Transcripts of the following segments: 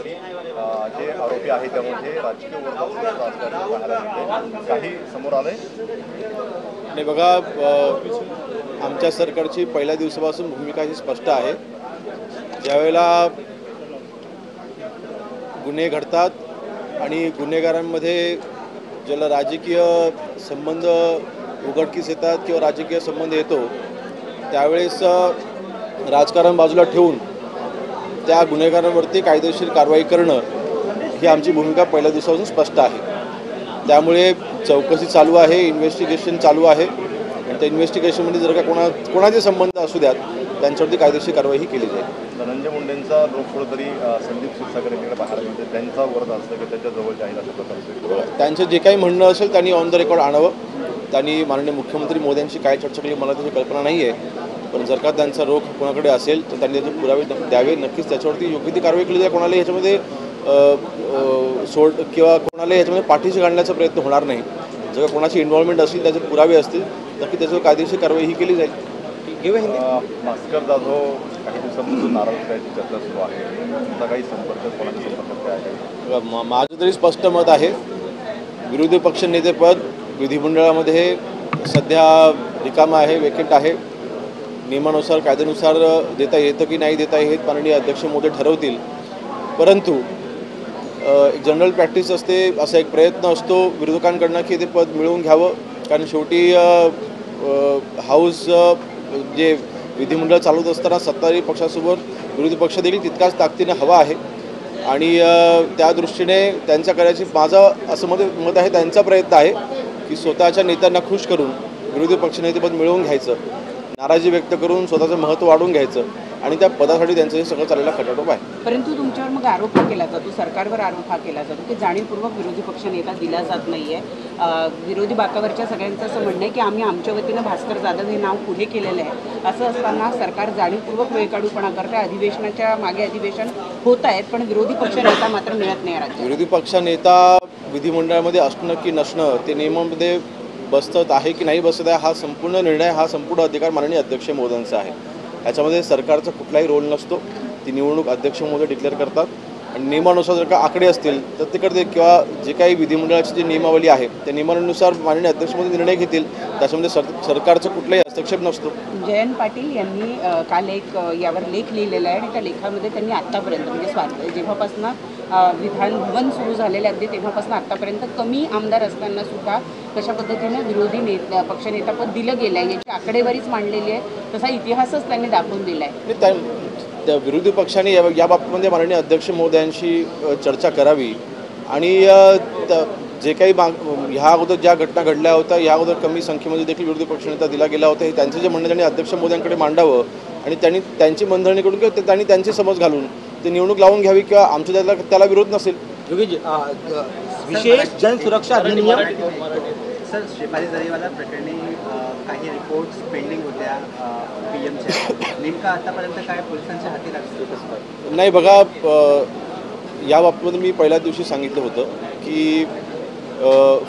तरी जे आरोपी आहेत त्यामध्ये राजकीय वर्तुळात असल्याचं पाहायला मिळते. काही समोर आलंय नाही बघा, आमच्या सरकारची पहिल्या दिवसापासून भूमिका ही स्पष्ट आहे. ज्यावेळेला गुन्हे घडतात आणि गुन्हेगारांमध्ये ज्याला राजकीय संबंध उघडकीस येतात किंवा राजकीय संबंध येतो त्यावेळेस राजकारण बाजूला ठेवून त्या गुन्हेगारांवरती कायदेशीर कारवाई करणं ही आमची भूमिका पहिल्या दिवसापासून स्पष्ट आहे. त्यामुळे चौकशी चालू आहे, इन्व्हेस्टिगेशन चालू आहे आणि त्या इन्व्हेस्टिगेशनमध्ये जर का कोणाचे संबंध असू द्यात त्यांच्यावरती कायदेशीर कारवाई ही केली जाईल. धनंजय मुंडेंचा रोख कुठेतरी संदीप क्षीरसागर यांच्याकडे पाहायला मिळते. त्यांचा वरद असतं की त्याच्या जवळच्या आहेत असं प्रकारचं. त्यांचं जे काही म्हणणं असेल त्यांनी ऑन द रेकॉर्ड आणावं. त्यांनी माननीय मुख्यमंत्री मोदींशी काय चर्चा केली मला त्याची कल्पना नाही आहे, पण जर का त्यांचा रोख कोणाकडे असेल तर त्यांनी त्याचे पुरावे द्यावे. नक्कीच त्याच्यावरती योग्य ती कारवाई केली जाईल. कोणाला ह्याच्यामध्ये सोड किंवा कोणाला ह्याच्यामध्ये पाठीशी घालण्याचा प्रयत्न होणार नाही. जर कोणाची इन्व्हॉल्वमेंट असेल, त्याचे पुरावे असतील तर की त्याच्यावर कायदेशीर कारवाई ही केली जाईल. भास्कर जाधव काही दिवसांपासून नाराज करायची चर्चा सुरू आहे. तुमचा काही संपर्क कोणाच्या संपर्कात काय आहे? माझं तरी स्पष्ट मत आहे, विरोधी पक्ष नेतेपद विधिमंडळामध्ये सध्या रिकामं आहे, वेकेंट आहे. नियमानुसार कायद्यानुसार देता येतं की नाही देता येत माननीय अध्यक्ष मोदी ठरवतील. परंतु जनरल प्रॅक्टिस असते, असा एक प्रयत्न असतो विरोधकांकडनं की ते पद मिळवून घ्यावं. कारण शेवटी हाऊस जे विधिमंडळ चालवत असताना सत्ताधारी पक्षासोबत विरोधी पक्ष देखील तितकाच ताकदीने हवा आहे आणि त्या दृष्टीने त्यांच्या करायची माझं असं मत आहे. त्यांचा प्रयत्न आहे की स्वतःच्या नेत्यांना खुश करून विरोधी पक्षनेतेपद मिळवून घ्यायचं, नाराजी व्यक्त करून स्वतःचं महत्त्व वाढवून घ्यायचं आणि त्या पदासाठी त्यांचं हे सगळं चाललेला खटाटोप आहे. परंतु तुमच्यावर मग आरोप हा केला जातो, सरकारवर आरोप हा केला जातो की जाणीवपूर्वक विरोधी पक्ष नेता दिला जात नाही आहे. विरोधी बाकावरच्या सगळ्यांचं असं म्हणणं आहे की आम्ही आमच्या वतीनं भास्कर जाधव हे नाव पुढे केलेलं आहे. असं असताना सरकार जाणीवपूर्वक वेळकाढूपणा करते. अधिवेशनाच्या मागे अधिवेशन होत आहेत पण विरोधी पक्ष नेता मात्र मिळत नाही राज्यात. विरोधी पक्ष नेता विधिमंडळामध्ये असणं की नसणं ते नियमामध्ये बसत आहे की नाही बसत आहे हा संपूर्ण निर्णय, हा संपूर्ण अधिकार माननीय अध्यक्ष महोदयांचा आहे. याच्यामध्ये सरकारचा कुठलाही रोल नसतो. ती निवडणूक अध्यक्ष महोदय डिक्लेअर करतात आणि नियमानुसार जर का आकडे असतील तर ते करते किंवा जे काही विधिमंडळाची जी नियमावली आहे त्या नियमानुसार माननीय अध्यक्ष महोदय निर्णय घेतील. त्याच्यामध्ये सरकारचा कुठलाही हस्तक्षेप नसतो. जयंत पाटील यांनी काल एक यावर लेख लिहिलेला आहे आणि त्या लेखामध्ये त्यांनी आत्तापर्यंत म्हणजे जेव्हापासून विधान भवन सुरू झालेले अगदी तेव्हापासून आत्तापर्यंत कमी आमदार असताना सुद्धा कशा पद्धतीने विरोधी पक्षनेतापद दिलं गेलं आहे याची आकडेवारीच मांडलेली आहे. तसा इतिहासच त्यांनी दाखवून दिला आहे. त्या विरोधी पक्षाने या बाबतीमध्ये माननीय अध्यक्ष महोदयांशी चर्चा करावी आणि जे काही ह्या अगोदर ज्या घटना घडल्या होत्या या अगोदर कमी संख्येमध्ये देखील विरोधी पक्षनेता दिला गेला होता हे त्यांचं जे म्हणणं त्यांनी अध्यक्ष महोदयांकडे मांडावं आणि त्यांनी त्यांची मंथणी करून किंवा त्यांनी त्यांची समज घालून ते निवडणूक लावून घ्यावी किंवा आमच्या त्याला विरोध नसेल. विशेष जनसुरक्षा अधिनियम सर, शेफाली जरीवाला प्रकरणी काही रिपोर्ट्स पेंडिंग होत्या पीएमच्या, नेमका आतापर्यंत काय पोलिसांच्या हाती लागतो? नाही बघा, या बाबतीमध्ये मी पहिल्या दिवशी सांगितलं होतं की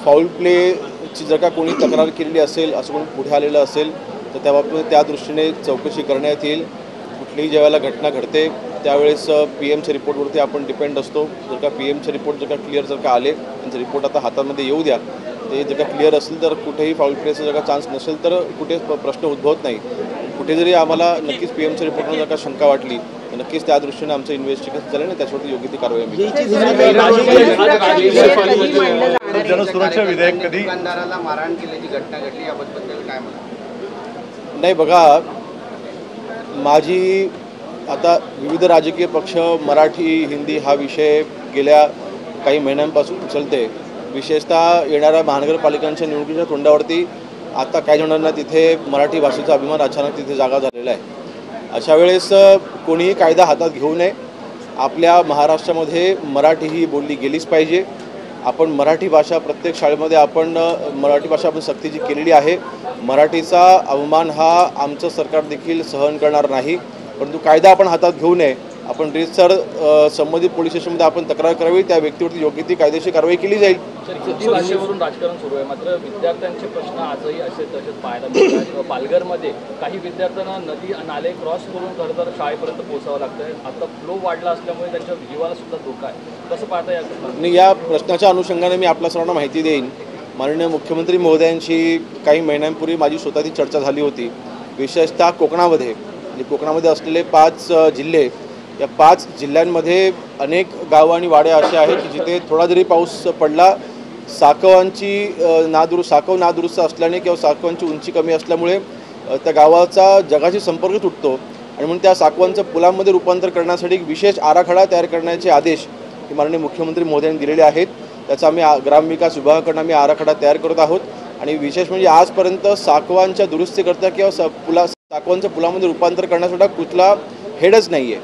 फाऊल प्लेची जर का कोणी तक्रार केलेली असेल, असं कोणी पुढे आलेलं असेल तर त्या बाबतीमध्ये त्या दृष्टीने चौकशी करण्यात येईल. कुठलीही ज्यावेळेला घटना घडते त्यावेळेस पीएमच्या रिपोर्टवरती आपण डिपेंड असतो. जर का पीएमचे रिपोर्ट जर का क्लिअर जर का आले, त्यांचे रिपोर्ट आता हातामध्ये येऊ द्या, ते जर का क्लिअर असतील तर कुठेही फाऊल प्लेचा जर का चान्स नसेल तर कुठे प्रश्न उद्भवत नाही. कुठे जरी आम्हाला नक्कीच पीएमच्या रिपोर्टवर जर का शंका वाटली तर नक्कीच त्या दृष्टीने आमचं इन्व्हेस्टिगेशन झालं आणि त्याच्यावरती योग्य ती कारवाई जनसुरक्षा विधेयक कधी दुकानदाराला मारहाण केल्याची घटना घडली याबद्दल काय म्हणा? नाही बघा, माझी आता विविध राजकीय पक्ष मराठी हिंदी हा विषय गेल्या काही महिन्यांपासून उचलते. विशेषतः येणाऱ्या महानगरपालिकांच्या निवडणुकीच्या तोंडावरती आता काही जणांना तिथे मराठी भाषेचा अभिमान अचानक तिथे जागा झालेला आहे. अशा वेळेस कोणीही कायदा हातात घेऊ नये. आपल्या महाराष्ट्रामध्ये मराठी ही बोलली गेलीच पाहिजे. आपण मराठी भाषा प्रत्येक शाळेमध्ये आपण मराठी भाषा आपण सक्तीची केलेली आहे. मराठीचा अवमान हा आमचं सरकार देखील सहन करणार नाही. परंतु कायदा आपण हातात घेऊ नये आपण रीतसर संबंधित पोलीस स्टेशनमध्ये आपण तक्रार करावी, त्या व्यक्तीवरती योग्य ती कायदेशीर कारवाई केली जाईल. हिंदी भाषेवरून राजकारण सुरू आहे, मात्र विद्यार्थ्यांचे प्रश्न आजही असे तसेच पाहायला मिळतात. पालघरमध्ये काही विद्यार्थ्यांना नदी नाले क्रॉस करून खरं तर शाळेपर्यंत पोहोचावं लागतंय. आता फ्लो वाढला असल्यामुळे त्यांच्या जीवाला सुद्धा धोका आहे. कसं पाहता आणि या प्रश्नाच्या अनुषंगाने मी आपल्या सर्वांना माहिती देईन. माननीय मुख्यमंत्री महोदयांशी काही महिन्यांपूर्वी माझी स्वतःची चर्चा झाली होती, विशेषतः कोकणामध्ये. कोकणामध्ये असलेले 5 जिल्हे, या 5 जिल्ह्यांमध्ये अनेक गावं आणि वाड्या असे आहेत की जिथे थोडा जरी पाऊस पडला, साकव नादुरुस्त असल्याने किंवा साकवांची उंची कमी असल्यामुळे त्या गावाचा जगाशी संपर्क तुटतो. आणि म्हणून त्या साकवांचं पुलांमध्ये रूपांतर करण्यासाठी एक विशेष आराखडा तयार करण्याचे आदेश माननीय मुख्यमंत्री महोदयांनी दिलेले आहेत. त्याचा आम्ही ग्रामविकास विभागाकडून आम्ही आराखडा तयार करत आहोत. आणि विशेष म्हणजे आजपर्यंत साकवांच्या दुरुस्तीकरता किंवा साकवांचं पुलामध्ये रूपांतर करण्यासाठी कुठला हेडच नाही आहे.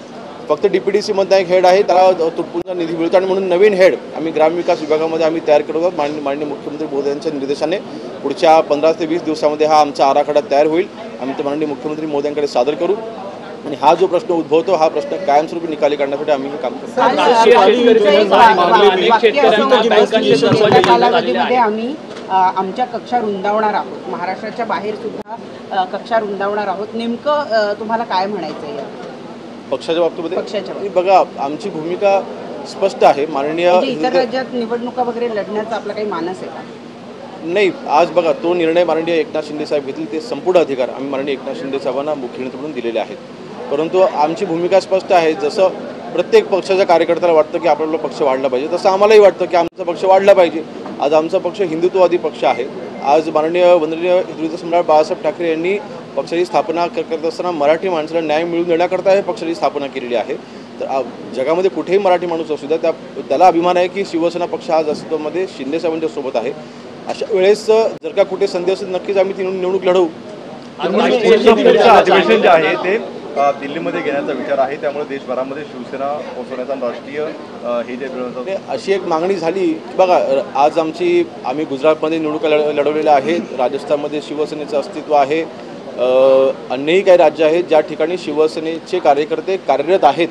फक्त DPDCमधला एक हेड आहे, त्याला तुटपुंजा निधी मिळतो. आणि म्हणून नवीन हेड आम्ही ग्रामविकास विभागामध्ये आम्ही तयार करत आहोत. माननीय मुख्यमंत्री महोदयांच्या निर्देशाने पुढच्या 15 ते 20 दिवसामध्ये हा आमचा आराखडा तयार होईल. आम्ही तो माननीय मुख्यमंत्री महोदयांकडे सादर करू. आणि हा जो प्रश्न उद्भवतो, हा प्रश्न कायमस्वरूपी निकाली काढण्यासाठी आम्ही हे काम करतो. कालावधीमध्ये आम्ही आमच्या कक्षा रुंदावणार आहोत, महाराष्ट्राच्या बाहेर सुद्धा कक्षा रुंदावणार आहोत. नेमकं तुम्हाला काय म्हणायचं आहे पक्षाच्या बाबतीमध्ये? पक्षाच्या बघा, आमची भूमिका स्पष्ट आहे. माननीय इतर राज्यात निवडणुका वगैरे लढण्याचा आपला काही मानस आहे का? नाही, आज बघा, तो निर्णय माननीय एकनाथ शिंदे साहेब घेतील. ते संपूर्ण अधिकार आम्ही माननीय एकनाथ शिंदे साहेबांना मुख्यमंत्री म्हणून दिलेले आहेत. परंतु आमची भूमिका स्पष्ट आहे. जसं प्रत्येक पक्षाच्या कार्यकर्त्याला वाटतं की आपला पक्ष वाढला पाहिजे, तसं आम्हालाही वाटतं की आमचा पक्ष वाढला पाहिजे. आज आमचा पक्ष हिंदुत्ववादी पक्ष आहे. आज वंदनीय हिंदुत्व सम्राट बाळासाहेब ठाकरे यांनी पक्षाची स्थापना करत असताना मराठी माणसाला न्याय मिळवून देण्याकरता हे पक्षाची स्थापना केलेली आहे. तर जगामध्ये कुठेही मराठी माणूस असू द्या, त्याला अभिमान आहे की शिवसेना पक्ष आज अस्तित्वामध्ये शिंदे साहेबांच्या सोबत आहे. अशा वेळेस जर का कुठे संधी असेल, नक्कीच आम्ही ती निवडणूक लढवू. पुढचं अधिवेशन जे आहे ते दिल्लीमध्ये घेण्याचा विचार आहे. त्यामुळे देशभरामध्ये शिवसेना पोहोचवण्याचा राष्ट्रीय हे जे अशी एक मागणी झाली. बघा, आज आम्ही गुजरातमध्ये निवडणुका लढवलेल्या आहेत. राजस्थानमध्ये शिवसेनेचं अस्तित्व आहे. अन्यही काही राज्य आहेत ज्या ठिकाणी शिवसेनेचे कार्यकर्ते कार्यरत आहेत.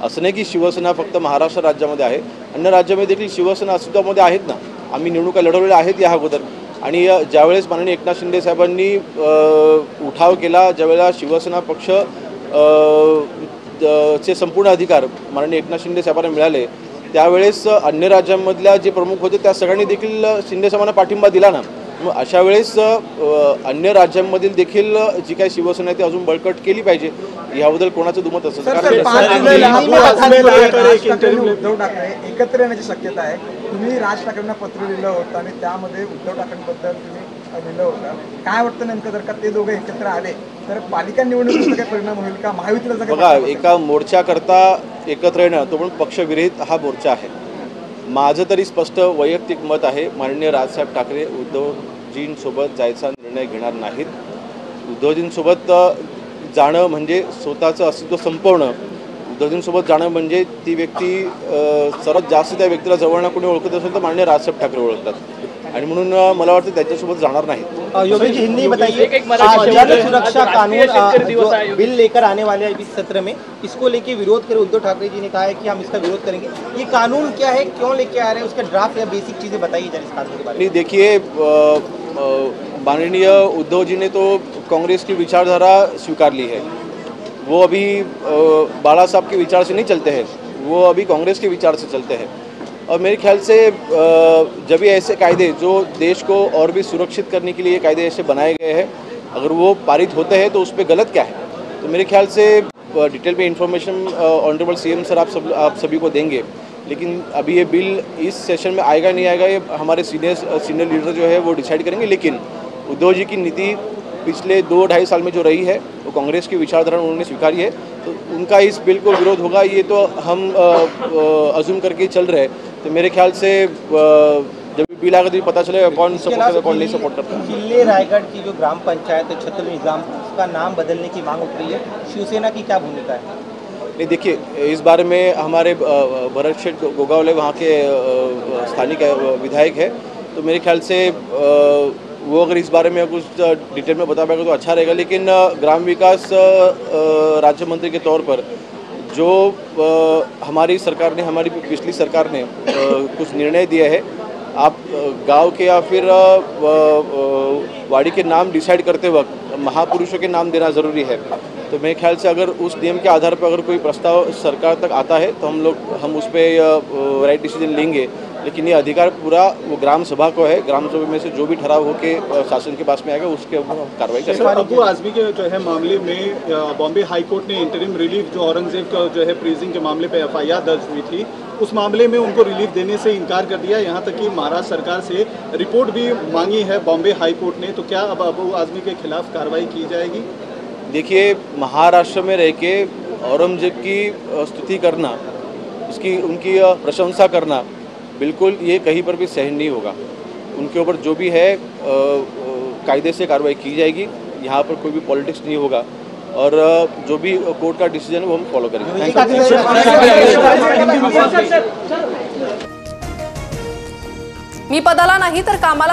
असं नाही की शिवसेना फक्त महाराष्ट्र राज्यामध्ये आहे, अन्य राज्यामध्ये देखील शिवसेना अस्तित्वामध्ये आहेत ना. आम्ही निवडणुका लढवलेल्या आहेत या अगोदर. आणि ज्यावेळेस माननीय एकनाथ शिंदे साहेबांनी उठाव केला, ज्यावेळेला शिवसेना पक्ष चे संपूर्ण अधिकार माननीय एकनाथ शिंदे साहेबांना मिळाले, त्यावेळेस अन्य राज्यांमधल्या जे प्रमुख होते त्या सगळ्यांनी देखील शिंदे साहेबांना पाठिंबा दिला ना. मग अशा वेळेस अन्य राज्यांमधील देखील जी काही शिवसेना आहे ती अजून बळकट केली पाहिजे, याबद्दल कोणाचं दुमत असेल. उद्धव ठाकरे एकत्र येण्याची शक्यता आहे. तुम्ही राज ठाकरेंना पत्र लिहिलं होतं आणि त्यामध्ये उद्धव ठाकरेंबद्दल तुम्ही लिहिलं होतं. काय वाटतं नेमकं, जर का ते दोघं एकत्र आले तर पालिका निवडणुकीचा काय परिणाम होईल का? महायुतीला बघा, एका मोर्चाकरता एकत्र येणं, तो पण पक्षविरहित हा मोर्चा आहे. माझं तरी स्पष्ट वैयक्तिक मत आहे, माननीय राजसाहेब ठाकरे उद्धवजींसोबत जायचा निर्णय घेणार नाहीत. उद्धवजींसोबत जाणं म्हणजे स्वतःचं अस्तित्व संपवणं. उद्धवजींसोबत जाणं म्हणजे ती व्यक्ती सर्वात जास्त त्या व्यक्तीला जवळ ना कोणी ओळखत असेल तर माननीय राजसाहेब ठाकरे ओळखतात. आणि म्हणून मला वाटतं त्यांच्यासोबत जाणार नाहीत. योगेश जी, हिंदी बताइए, जन सुरक्षा कानून बिल लेकर आने वाले हैं इस सत्र में, इसको लेके विरोध करे उद्धव ठाकरे जी ने कहा है कि हम इसका विरोध करेंगे. ये कानून क्या है, क्यों लेके आ रहे हैं, उसका ड्राफ्ट या बेसिक चीज़ें बताइए जरा इस कानून के बारे में. देखिए, माननीय उद्धव जी ने तो कांग्रेस की विचारधारा स्वीकार ली है. वो अभी बाला साहब के विचार से नहीं चलते हैं, वो अभी कांग्रेस के विचार से चलते हैं. और मेरे ख्याल से जब भी ऐसे कायदे जो देश को और भी सुरक्षित करने के लिए कायदे ऐसे बनाए गए हैं, अगर वो पारित होते हैं तो उस पर गलत क्या है. तो मेरे ख्याल से डिटेल में इन्फॉर्मेशन ऑनरेबल CM सर आप सभी को देंगे. लेकिन अभी ये बिल इस सेशन में आएगा नहीं आएगा, ये हमारे सीनियर लीडर जो है वो डिसाइड करेंगे. लेकिन उद्धव जी की नीति पिछले 2-2.5 साल में जो रही है वो कांग्रेस की विचारधारा उन्होंने स्वीकारी है. तो उनका इस बिल को विरोध होगा ये तो हम अज्यूम करके चल रहे हैं. तो मेरे ख्याल से जब बिल आएगा तो पता चलेगा कौन सपोर्ट करता है कौन नहीं सपोर्ट करता है. किले रायगढ़ की जो ग्राम पंचायत है छत्र निजाम, उसका नाम बदलने की मांग उठ रही है, शिवसेना की क्या भूमिका है? नहीं, देखिए, इस बारे में हमारे भरत शेठ गोगावले वहाँ के स्थानिक विधायक है. तो मेरे ख्याल से वो अगर इस बारे में कुछ डिटेल में बता पाएगा तो अच्छा रहेगा. लेकिन ग्राम विकास राज्य मंत्री के तौर पर जो हमारी सरकार ने, हमारी पिछली सरकार ने कुछ निर्णय दिया है, आप गांव के या फिर वाड़ी के नाम डिसाइड करते वक्त महापुरुषों के नाम देना ज़रूरी है। तो मेरे ख्याल से अगर उस नियम के आधार पर अगर कोई प्रस्ताव सरकार तक आता है तो हम उस पर राइट डिसीजन लेंगे, लेकिन ये अधिकार पूरा वो ग्राम सभा को है। ग्राम सभा में से जो भी ठराव होके शासन के पास में आएगा उसके ऊपर कार्रवाई करेंगे। अबू आजमी के जो है मामले में बॉम्बे हाई कोर्ट ने इंटरिम रिलीफ जो औरंगजेब का जो है फ्रीजिंग के मामले पे FIR दर्ज हुई थी, उस मामले में उनको रिलीफ देने से इनकार कर दिया। यहाँ तक कि महाराष्ट्र सरकार से रिपोर्ट भी मांगी है बॉम्बे हाई कोर्ट ने। तो क्या अब अबू आजमी के खिलाफ कार्रवाई की जाएगी? देखिए, महाराष्ट्र में रह के औरंगजेब की स्तुति करना, उनकी प्रशंसा करना, बिल्कुल ये कहीं पर भी सहन नहीं होगा। उनके ऊपर जो भी है कायदे से कार्रवाई की जाएगी। यहाँ पर कोई भी पॉलिटिक्स नहीं होगा और जो भी कोर्ट का डिसीजन है वो हम फॉलो करेंगे। मी पदाला नाही तर कामाला